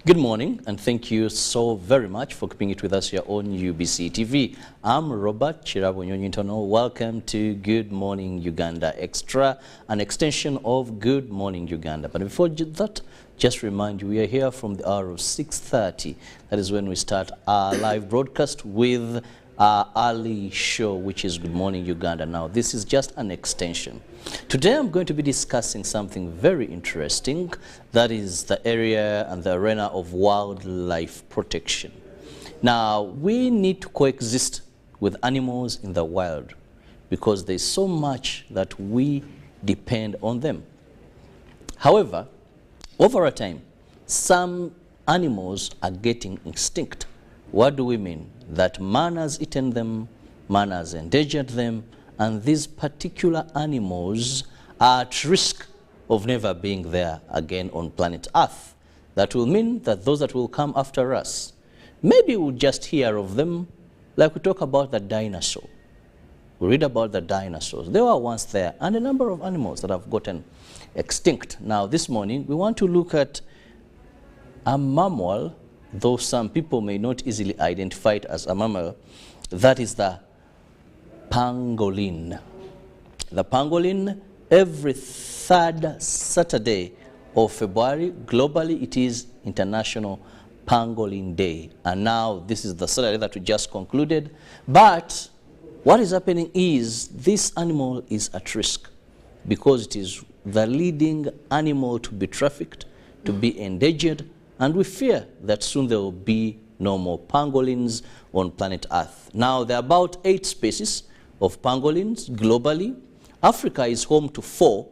Good morning, and thank you so very much for keeping it with us here on UBC TV. I'm Robert Chirabo. Welcome to Good Morning Uganda Extra, an extension of Good Morning Uganda. But before that, just remind you, we are here from the hour of 6:30. That is when we start our live broadcast with our early show, which is Good Morning Uganda. Now, this is just an extension. Today, I'm going to be discussing something very interesting. That is the area and the arena of wildlife protection. Now, we need to coexist with animals in the wild because there's so much that we depend on them. However, over a time, some animals are getting extinct. What do we mean? That man has eaten them, man has endangered them, and these particular animals are at risk of never being there again on planet Earth. That will mean that those that will come after us, maybe we'll just hear of them, like we talk about the dinosaur. We read about the dinosaurs. They were once there, and a number of animals that have gotten extinct. Now, this morning, we want to look at a mammal, though some people may not easily identify it as a mammal. That is the pangolin. The pangolin, every third Saturday of February, globally it is International Pangolin Day. And now this is the Saturday that we just concluded. But what is happening is this animal is at risk because it is the leading animal to be trafficked, to be endangered, and we fear that soon there will be no more pangolins on planet Earth. Now, there are about 8 species of pangolins globally. Africa is home to 4,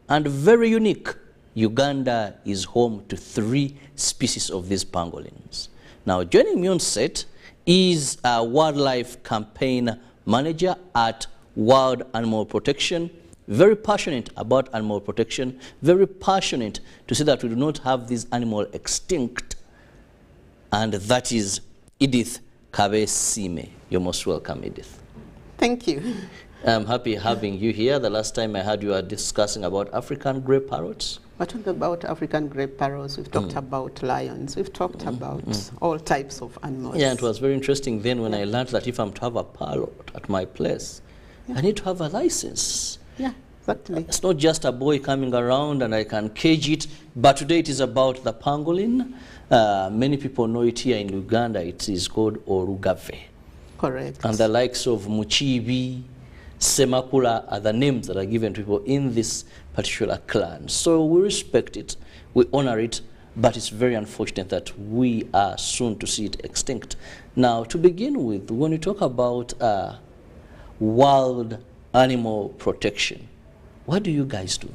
and very unique, Uganda is home to 3 species of these pangolins. Now, joining me on set is a wildlife campaign manager at Wild Animal Protection, very passionate about animal protection, very passionate to see that we do not have these animals extinct, and that is Edith Kabesime. You're most welcome, Edith. Thank you. I'm happy having you here. The last time I heard you were discussing about African grey parrots. We're talking about African grey parrots, we've talked about lions, we've talked about all types of animals. Yeah, it was very interesting then when I learned that if I'm to have a parrot at my place, I need to have a license. Yeah, exactly. It's not just a boy coming around and I can cage it, but today it is about the pangolin. Many people know it here in Uganda. It is called Orugave. Correct. And the likes of Muchibi, Semakula are the names that are given to people in this particular clan. So we respect it, we honor it, but it's very unfortunate that we are soon to see it extinct. Now, to begin with, when you talk about wild animal protection, what do you guys do?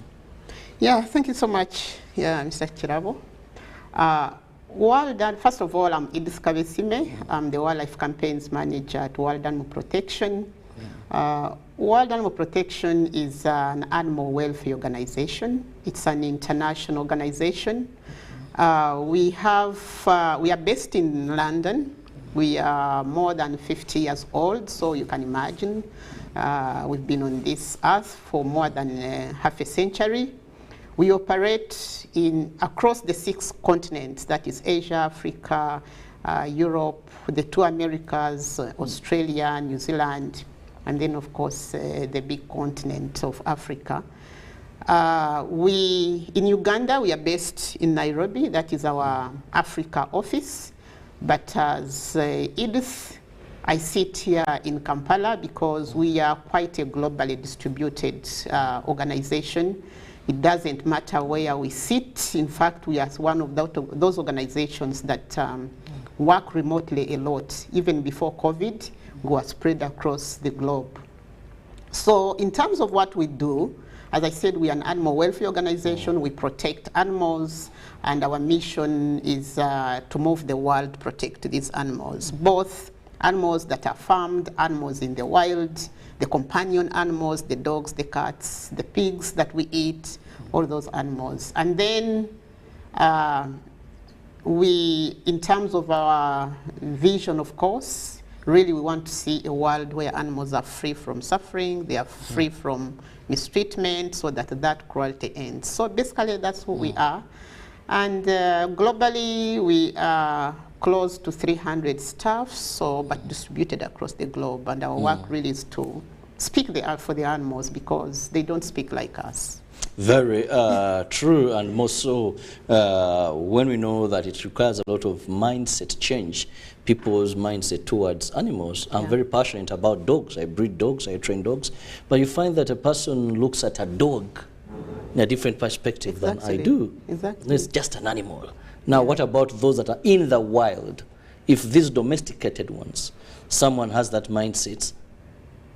Yeah, thank you so much, Mr. Chirabo. First of all, I'm Edith Kabesime. I'm the Wildlife Campaigns Manager at Wild Animal Protection. Wild Animal Protection is an animal welfare organization. It's an international organization. We are based in London. We are more than 50 years old, so you can imagine we've been on this earth for more than half a century. We operate across the 6 continents, that is Asia, Africa, Europe, the 2 Americas, Australia, New Zealand, and then of course the big continent of Africa. In Uganda, we are based in Nairobi. That is our Africa office. But as Edith, I sit here in Kampala because we are quite a globally distributed organization. It doesn't matter where we sit. In fact, we are one of those organizations that work remotely a lot. Even before COVID, we were spread across the globe. So in terms of what we do, as I said, we are an animal welfare organization. We protect animals, and our mission is to move the world, protect these animals, both animals that are farmed, animals in the wild, the companion animals, the dogs, the cats, the pigs that we eat, all those animals. And then in terms of our vision, of course, really we want to see a world where animals are free from suffering, they are free from mistreatment, so that cruelty ends. So basically that's who we are. And globally, we are close to 300 staff, so but distributed across the globe. And our work really is to speak for the animals because they don't speak like us. Very true, and more so when we know that it requires a lot of mindset change, people's mindset towards animals. I'm very passionate about dogs. I breed dogs, I train dogs, but you find that a person looks at a dog in a different perspective than I do. Exactly. It's just an animal. Now, what about those that are in the wild? If these domesticated ones, someone has that mindset,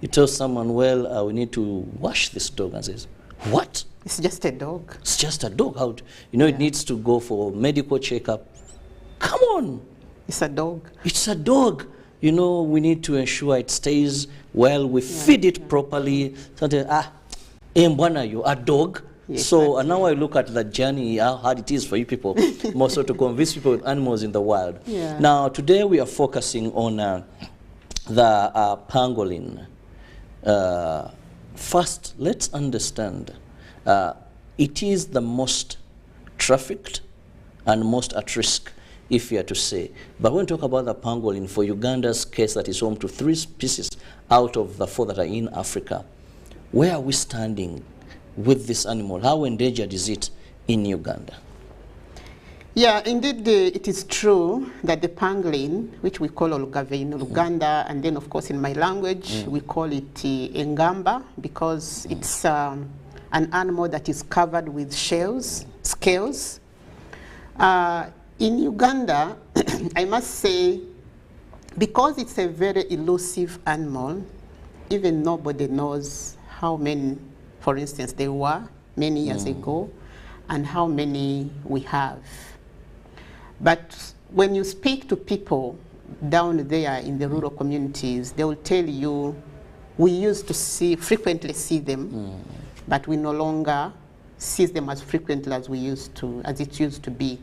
you tell someone, well, we need to wash this dog, and says, what? It's just a dog. It's just a dog. How you know it needs to go for medical checkup? Come on. It's a dog. It's a dog. You know, we need to ensure it stays well. We feed it properly. Something, mbwana, you a dog. Yes, so now I look at the journey, how hard it is for you people, more so to convince people with animals in the wild. Yeah. Now, today we are focusing on the pangolin. First, let's understand it is the most trafficked and most at risk, if you are to say. But when we talk about the pangolin, for Uganda's case that is home to 3 species out of the 4 that are in Africa, where are we standing with this animal? How endangered is it in Uganda? Yeah, indeed, it is true that the pangolin, which we call olugave in Uganda, and then of course in my language we call it engamba, because it's an animal that is covered with scales. In Uganda, I must say, because it's a very elusive animal, even nobody knows how many, for instance, there were many years ago, and how many we have. But when you speak to people down there in the rural communities, they will tell you, we used to frequently see them, but we no longer see them as frequently as it used to be.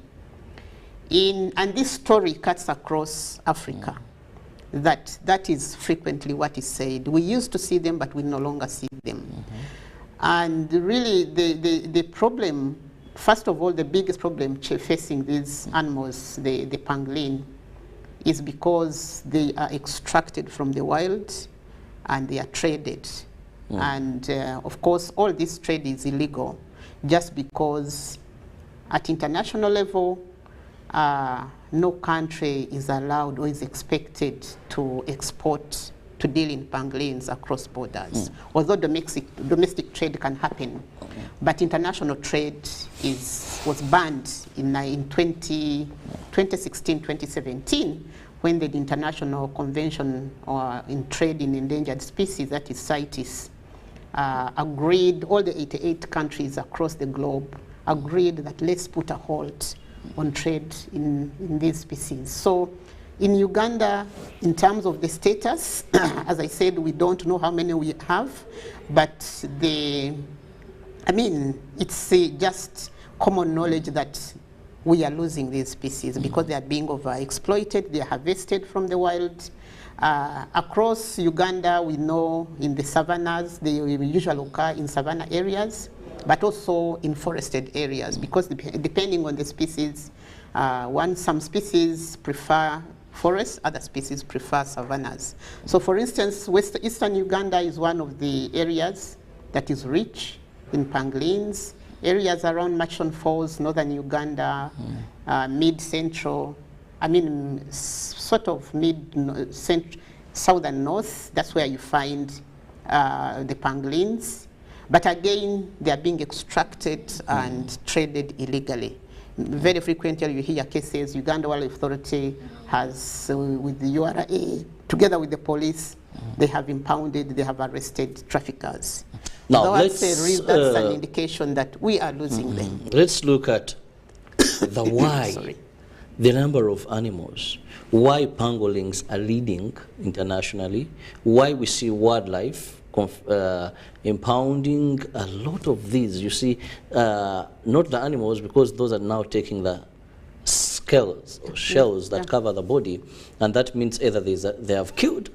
And this story cuts across Africa. That is frequently what is said. We used to see them, but we no longer see them. And really, the problem, first of all, the biggest problem facing these animals, the pangolin, is because they are extracted from the wild and they are traded. And of course, all this trade is illegal, just because at international level, no country is allowed or is expected to export, to deal in pangolins across borders. Although domestic trade can happen, but international trade was banned in 2016, 2017, when the International Convention in Trade in Endangered Species, that is CITES, agreed, all the 88 countries across the globe agreed that let's put a halt on trade in these species. So in Uganda, in terms of the status, as I said, we don't know how many we have, but it's just common knowledge that we are losing these species because they are being overexploited, they are harvested from the wild. Across Uganda, we know in the savannas, they usually occur in savanna areas, but also in forested areas, because depending on the species, some species prefer forests, other species prefer savannas. So for instance, eastern Uganda is one of the areas that is rich in pangolins. Areas around Machon Falls, northern Uganda, mid-central, sort of southern north, that's where you find the pangolins. But again, they are being extracted and traded illegally. Very frequently you hear cases, Uganda Wildlife Authority has, with the URA, together with the police, they have impounded, they have arrested traffickers. Now, that's an indication that we are losing them. Let's look at the why, the number of animals, why pangolins are leading internationally, why we see wildlife impounding a lot of these. You see, not the animals, because those are now taking the scales or shells that cover the body, and that means either they have killed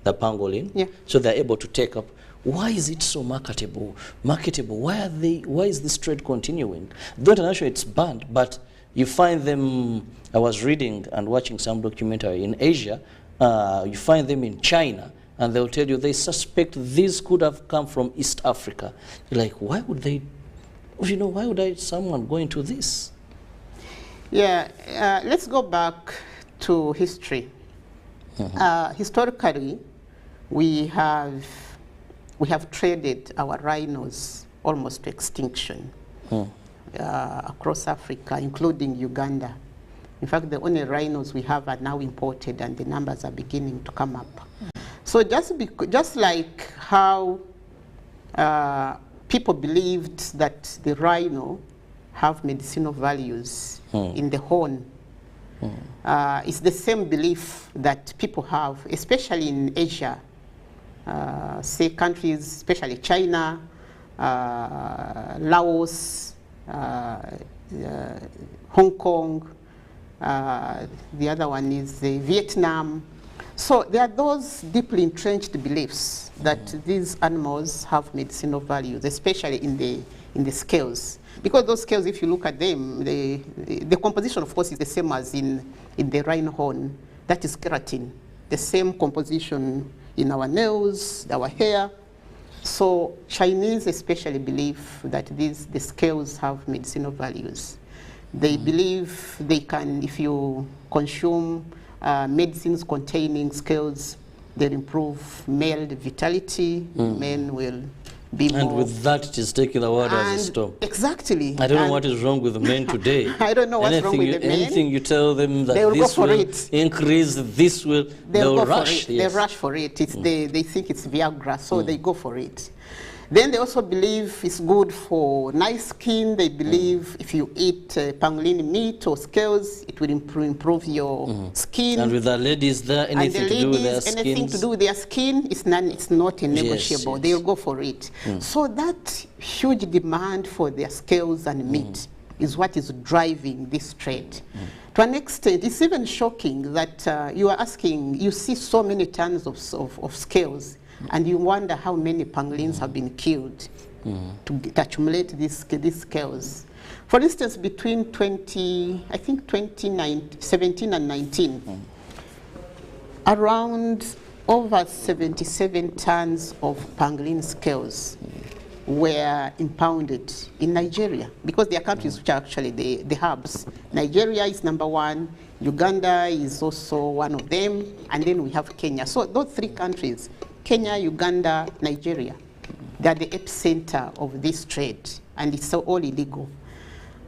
the pangolin, so they're able to take up. Why is it so marketable? Why is this trade continuing? Though internationally it's banned, but You find them, I was reading and watching some documentary in Asia, you find them in China, and they'll tell you they suspect these could have come from East Africa. You're like, why would they, you know, why would someone go into this? Yeah, let's go back to history. Historically, we have traded our rhinos almost to extinction across Africa, including Uganda. In fact, the only rhinos we have are now imported, and the numbers are beginning to come up. So just like how people believed that the rhino have medicinal values in the horn, it's the same belief that people have, especially in Asia, say countries, especially China, Laos, Hong Kong, the other one is Vietnam. So there are those deeply entrenched beliefs that these animals have medicinal values, especially in the scales. Because those scales, if you look at them, the composition, of course, is the same as in the rhino horn. That is keratin, the same composition in our nails, our hair. So Chinese especially believe that the scales have medicinal values. They believe they can, if you consume medicines containing scales, they'll improve male vitality, men will be more. And with that, it is taking the word as a storm. Exactly. I don't know what is wrong with the men today. I don't know what's wrong with the men. Anything you tell them that They'll this go for will it. increase, this will, they'll rush. Yes. They rush for it. It's they think it's Viagra, so they go for it. Then they also believe it's good for nice skin. They believe if you eat pangolin meat or scales, it will improve your skin. And with the ladies there, anything to do with their skin? Anything to do with their skin, it's not a negotiable. Yes. They'll go for it. So that huge demand for their scales and meat is what is driving this trade. To an extent, it's even shocking that you are asking, you see so many tons of scales, and you wonder how many pangolins have been killed to accumulate these scales. For instance, between 2017 and 19, around over 77 tons of pangolin scales were impounded in Nigeria, because there are countries which are actually the hubs. Nigeria is number one, Uganda is also one of them, and then we have Kenya. So those three countries, Kenya, Uganda, Nigeria, they are the epicenter of this trade, and it's all illegal.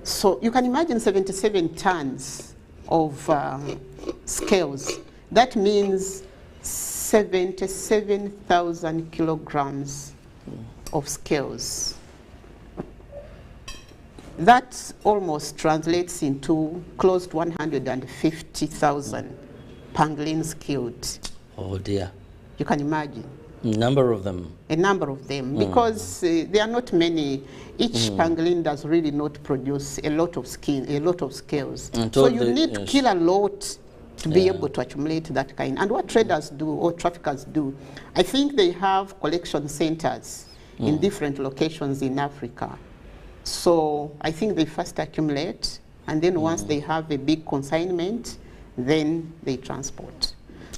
So you can imagine 77 tons of scales. That means 77,000 kilograms of scales. That almost translates into close to 150,000 pangolins killed. Oh dear. You can imagine. A number of them. A number of them, because there are not many. Each pangolin does really not produce a lot of skin, a lot of scales. So you need to kill a lot to be able to accumulate that kind. And what traders do, or traffickers do, I think they have collection centers in different locations in Africa. So I think they first accumulate, and then once they have a big consignment, then they transport.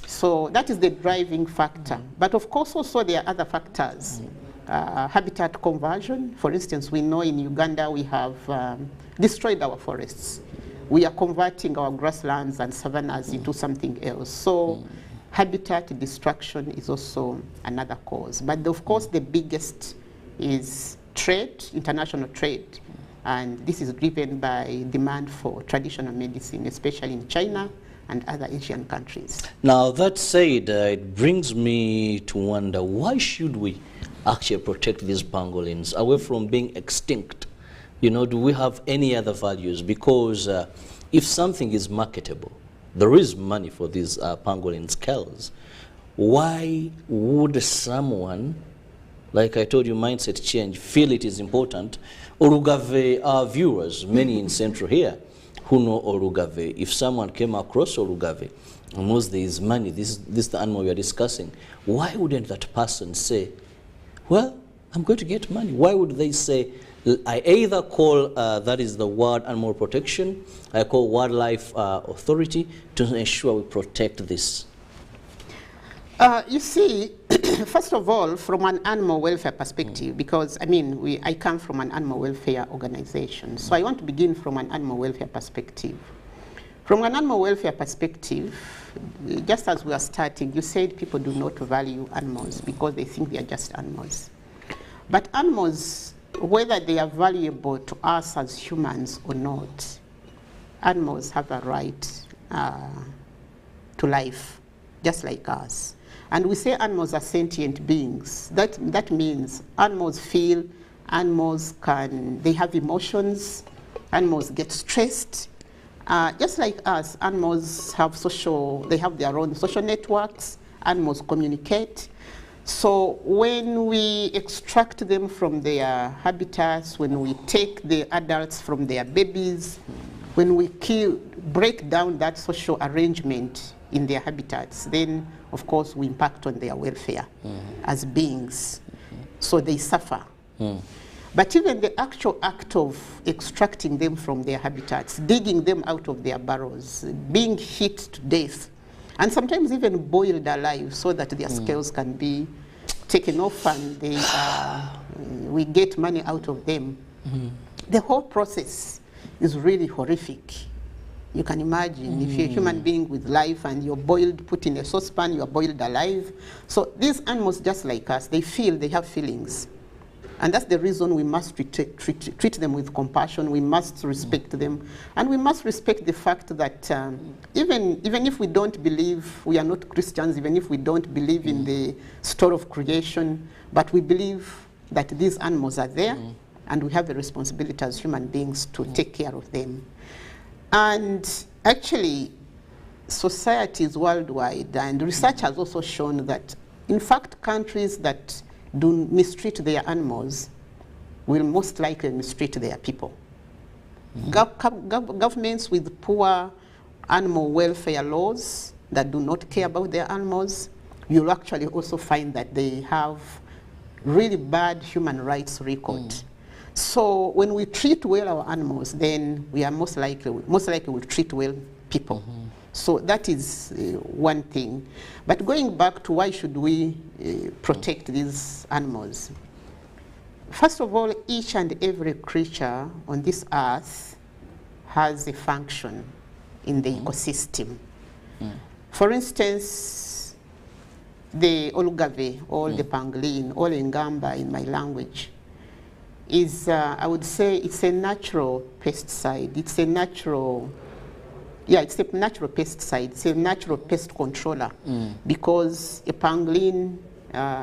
So that is the driving factor. But of course, also there are other factors. Habitat conversion. For instance, we know in Uganda we have destroyed our forests. We are converting our grasslands and savannas into something else. So habitat destruction is also another cause. But of course, the biggest is trade, international trade. And this is driven by demand for traditional medicine, especially in China and other Asian countries. Now, that said, it brings me to wonder, why should we actually protect these pangolins away from being extinct? You know, do we have any other values? Because if something is marketable, there is money for these pangolin scales. Why would someone, like I told you, mindset change, feel it is important? Orugave, our viewers, many in Central here, who know Orugave, if someone came across Orugave and knows there is money, this is the animal we are discussing, why wouldn't that person say, well, I'm going to get money? Why would they say, I either call, that is the World Animal Protection, I call Wildlife Authority to ensure we protect this? You see, first of all, from an animal welfare perspective, because I mean, I come from an animal welfare organization, so I want to begin from an animal welfare perspective. From an animal welfare perspective, just as we are starting, you said people do not value animals because they think they are just animals. But animals, whether they are valuable to us as humans or not, animals have a right to life, just like us. And we say animals are sentient beings. That means animals feel, animals they have emotions, animals get stressed. Just like us, animals have they have their own social networks, animals communicate. So when we extract them from their habitats, when we take the adults from their babies, when we break down that social arrangement in their habitats, then of course we impact on their welfare as beings. So they suffer. But even the actual act of extracting them from their habitats, digging them out of their burrows, being hit to death, and sometimes even boiled alive so that their scales can be taken off and we get money out of them. The whole process is really horrific. You can imagine if you're a human being with life and you're boiled, put in a saucepan, you're boiled alive. So these animals, just like us, they feel, they have feelings. And that's the reason we must treat them with compassion. We must respect them. And we must respect the fact that even if we don't believe, we are not Christians, even if we don't believe in the story of creation, but we believe that these animals are there, and we have a responsibility as human beings to take care of them. And actually, societies worldwide, and research has also shown that, in fact, countries that do mistreat their animals will most likely mistreat their people. Governments with poor animal welfare laws that do not care about their animals, you'll actually also find that they have really bad human rights record. So when we treat well our animals, then we are most likely will treat well people. So that is one thing. But going back to why should we protect these animals? First of all, each and every creature on this earth has a function in the ecosystem. For instance, the olugave, or the pangolin, or ngamba in my language, is, I would say, it's a natural pesticide. It's a natural, it's a natural pesticide. It's a natural pest controller because a pangolin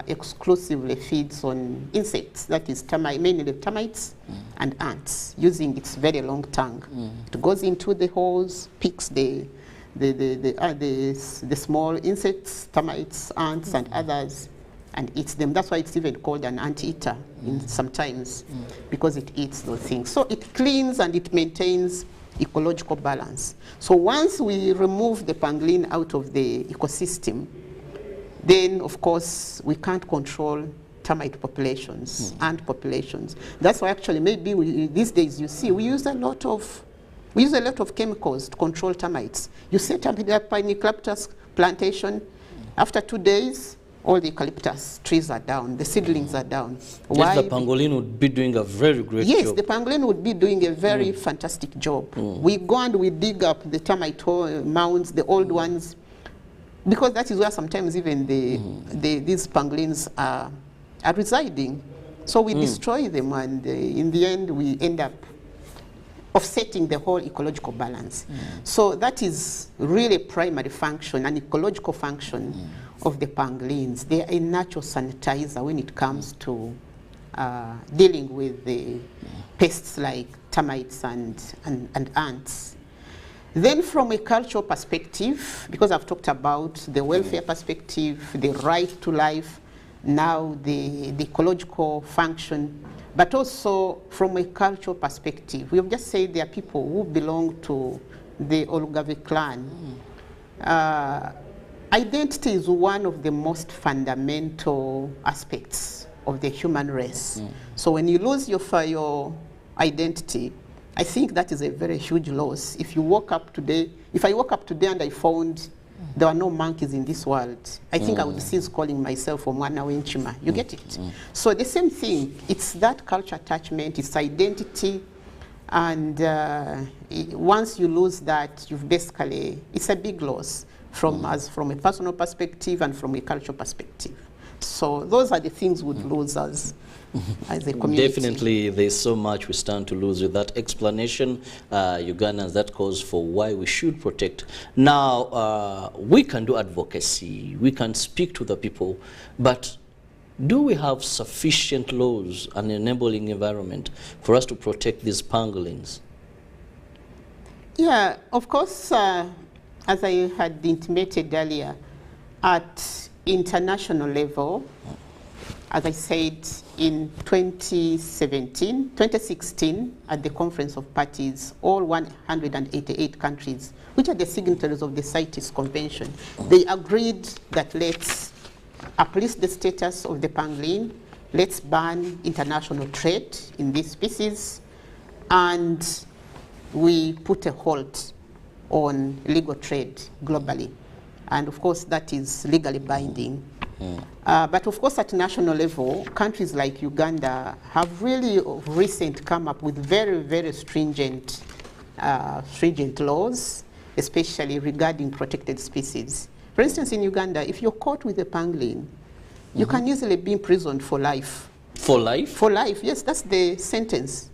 exclusively feeds on insects, that is mainly the termites and ants, using its very long tongue. It goes into the holes, picks the small insects, termites, ants, and others, and eats them. That's why it's even called an ant-eater sometimes, because it eats those things. So it cleans and it maintains ecological balance. So once we remove the pangolin out of the ecosystem, then of course we can't control termite populations, ant populations. That's why actually maybe these days you see we use a lot of chemicals to control termites. You set up an eucalyptus plantation, after 2 days all the eucalyptus trees are down, the seedlings are down. Yes, the pangolin would be doing a very great job. Yes, the pangolin would be doing a very fantastic job. We go and we dig up the termite mounds, the old ones, because that is where sometimes even these pangolins are residing. So we destroy them, and in the end we end up offsetting the whole ecological balance. So that is really a primary function, an ecological function of the pangolins. They are a natural sanitizer when it comes to dealing with the pests like termites and ants. Then from a cultural perspective, because I've talked about the welfare perspective, the right to life, now the ecological function, but also from a cultural perspective. We have just said there are people who belong to the Olugave clan. Identity is one of the most fundamental aspects of the human race. So when you lose your identity, I think that is a very huge loss. If you woke up today, if I woke up today and I found there are no monkeys in this world, I think I would cease calling myself Omwana Wenchima. You get it? So the same thing, it's that culture attachment, it's identity, and once you lose that, you've basically, it's a big loss from us, from a personal perspective and from a cultural perspective. So those are the things we'd lose as a community. Definitely, there's so much we stand to lose with that explanation, Ugandans, that calls for why we should protect. Now, we can do advocacy, we can speak to the people, but do we have sufficient laws and enabling environment for us to protect these pangolins? Yeah, of course, as I had intimated earlier, at international level, as I said, in 2016, at the Conference of Parties, all 188 countries, which are the signatories of the CITES Convention, they agreed that let's uplift the status of the pangolin, let's ban international trade in this species, and we put a halt on illegal trade globally. And of course, that is legally binding. But of course, at national level, countries like Uganda have really recently come up with very, very stringent laws, especially regarding protected species. For instance, in Uganda, if you're caught with a pangolin, you can easily be imprisoned for life. For life? For life, yes, that's the sentence,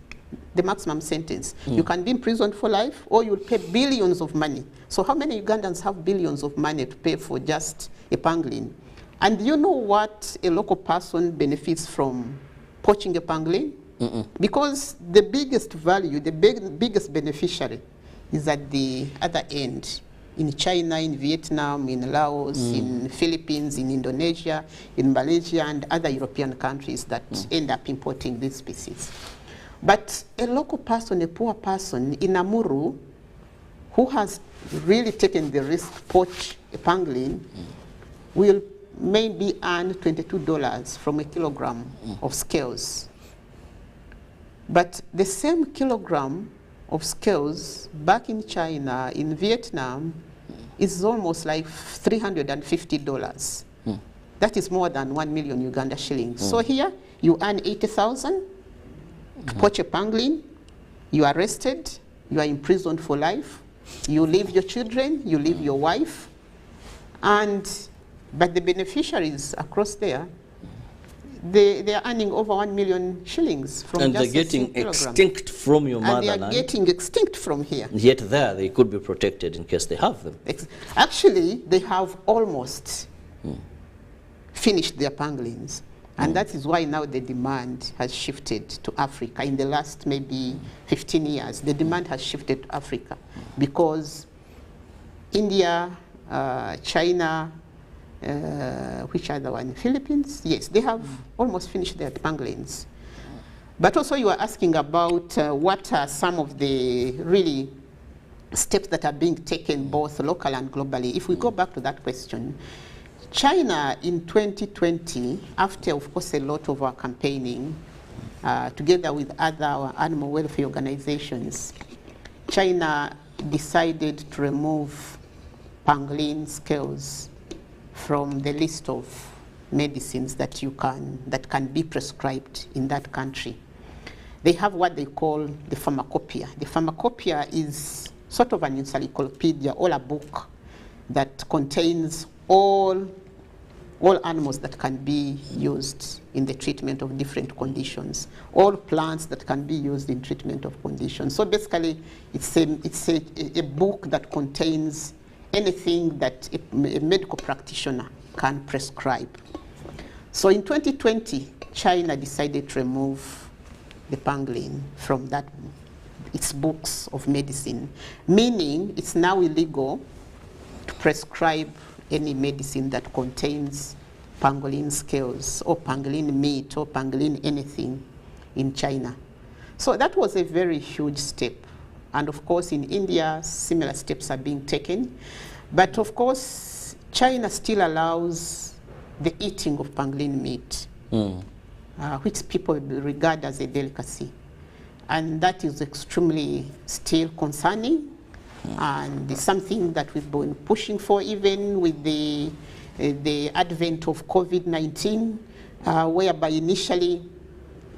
the maximum sentence. You can be imprisoned for life, or you'll pay billions of money. So how many Ugandans have billions of money to pay for just a pangolin? And do you know what a local person benefits from poaching a pangolin? Because the biggest value, the biggest beneficiary is at the other end. In China, in Vietnam, in Laos, in Philippines, in Indonesia, in Malaysia, and other European countries that end up importing these species. But a local person, a poor person in Amuru, who has really taken the risk to poach a pangolin, will maybe earn $22 from a kilogram of scales. But the same kilogram of scales back in China, in Vietnam, is almost like $350. That is more than 1 million Uganda shillings. So here, you earn 80,000 to poach a pangolin, you are arrested, you are imprisoned for life, you leave your children, you leave your wife, but the beneficiaries across there, they are earning over 1 million shillings from and just they're getting extinct from your motherland. And they are getting extinct from here. Yet there, they could be protected in case they have them. Actually, they have almost finished their pangolins. And that is why now the demand has shifted to Africa. In the last maybe 15 years, the demand has shifted to Africa because India, China, which other one? Philippines? Yes, they have almost finished their pangolins. But also you are asking about what are some of the really steps that are being taken both local and globally. If we go back to that question, China in 2020, after of course a lot of our campaigning, together with other animal welfare organizations, China decided to remove pangolin scales from the list of medicines that can be prescribed in that country. They have what they call the pharmacopoeia. The pharmacopoeia is sort of an encyclopedia or a book that contains all animals that can be used in the treatment of different conditions, all plants that can be used in treatment of conditions. So basically, it's a book that contains anything that a medical practitioner can prescribe. So in 2020, China decided to remove the pangolin from its books of medicine, meaning it's now illegal to prescribe any medicine that contains pangolin scales or pangolin meat or pangolin anything in China. So that was a very huge step. And of course in India, similar steps are being taken. But of course, China still allows the eating of pangolin meat. which people regard as a delicacy. And that is extremely still concerning, and it's something that we've been pushing for even with the advent of COVID-19, whereby initially,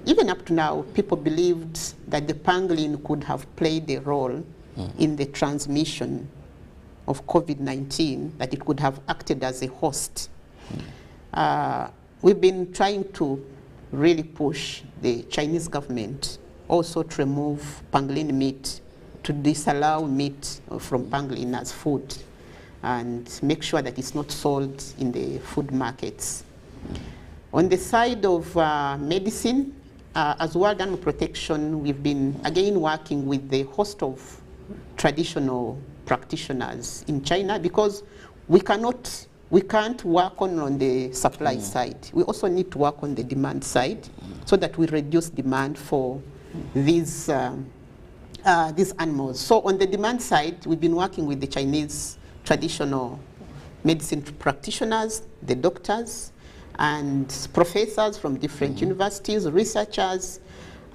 even up to now, people believed that the pangolin could have played a role in the transmission of COVID-19, that it could have acted as a host. We've been trying to really push the Chinese government also to remove pangolin meat, to disallow meat from pangolin as food, and make sure that it's not sold in the food markets. On the side of medicine, as World Animal Protection, we've been again working with the host of traditional practitioners in China, because we can't work on the supply side. We also need to work on the demand side so that we reduce demand for these animals. So on the demand side, we've been working with the Chinese traditional medicine practitioners, the doctors, and professors from different universities, researchers,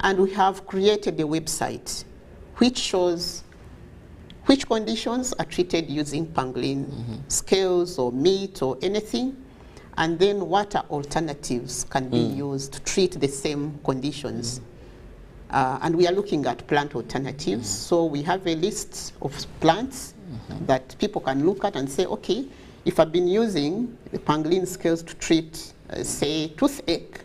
and we have created a website which shows which conditions are treated using pangolin scales or meat or anything, and then what are alternatives can be used to treat the same conditions. And we are looking at plant alternatives. So we have a list of plants that people can look at and say, okay, if I've been using the pangolin scales to treat, say, toothache,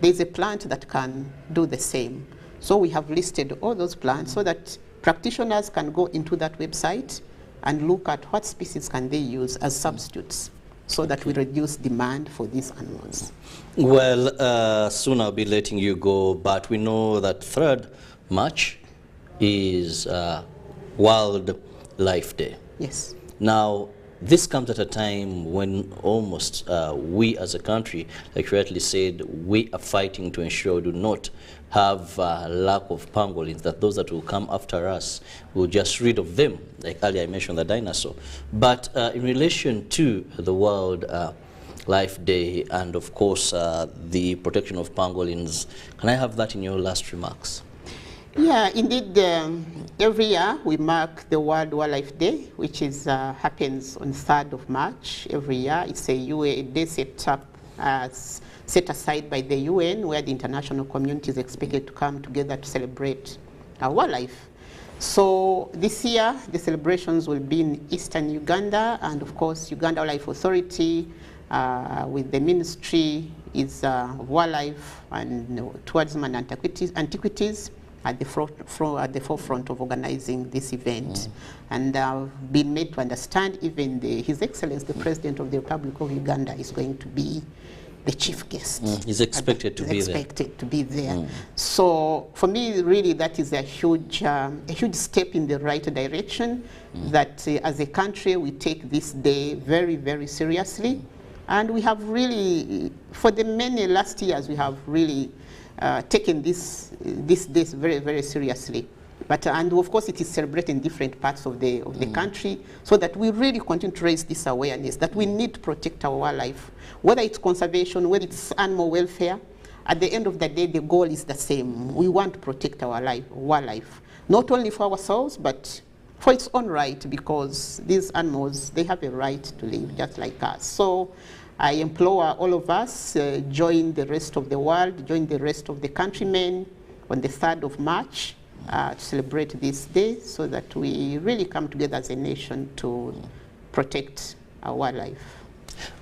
there's a plant that can do the same. So we have listed all those plants so that practitioners can go into that website and look at what species can they use as substitutes, so that we reduce demand for these animals. Well, soon I'll be letting you go, but we know that 3rd March is World Life Day. Yes. Now, this comes at a time when almost we as a country, like you rightly said, we are fighting to ensure we do not have lack of pangolins, that those that will come after us will just rid of them, like earlier I mentioned the dinosaur. But in relation to the World Life Day and of course the protection of pangolins, can I have that in your last remarks? Yeah, indeed, every year we mark the World Wildlife Day, which is happens on 3rd of March every year. It's a day set aside by the UN, where the international community is expected to come together to celebrate wildlife. So this year, the celebrations will be in eastern Uganda, and of course, Uganda Wildlife Authority, with the Ministry of Wildlife and Tourism and Antiquities, at the forefront of organizing this event. And been made to understand even His Excellency, the President of the Republic of Uganda, is going to be the chief guest. He's expected to be there. So for me, really, that is a huge step in the right direction, that as a country, we take this day very, very seriously. And we have really, for the many last years, we have really taken this day very, very seriously. But and of course, it is celebrated in different parts of the country, so that we really continue to raise this awareness that we need to protect our wildlife, whether it's conservation, whether it's animal welfare. At the end of the day, the goal is the same. We want to protect our wildlife, not only for ourselves, but for its own right, because these animals, they have a right to live just like us. So I implore all of us, join the rest of the world, join the rest of the countrymen on the 3rd of March to celebrate this day, so that we really come together as a nation to protect our wildlife.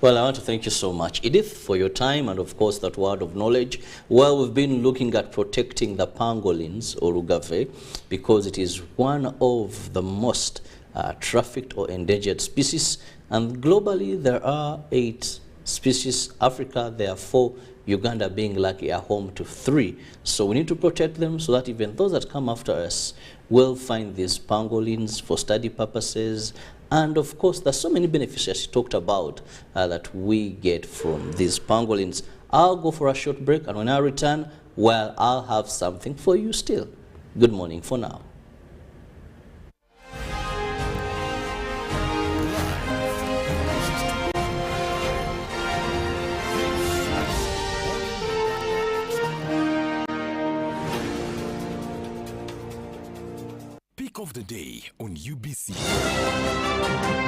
Well, I want to thank you so much, Edith, for your time and of course that word of knowledge. Well, we've been looking at protecting the pangolins, or rugave, because it is one of the most trafficked or endangered species, and globally there are 8 species. Africa, there are 4. Uganda, being lucky, are home to 3. So we need to protect them so that even those that come after us will find these pangolins for study purposes. And of course, there's so many benefits, as you talked about, that we get from these pangolins. I'll go for a short break, and when I return, well, I'll have something for you still. Good morning for now. Click of the day on UBC.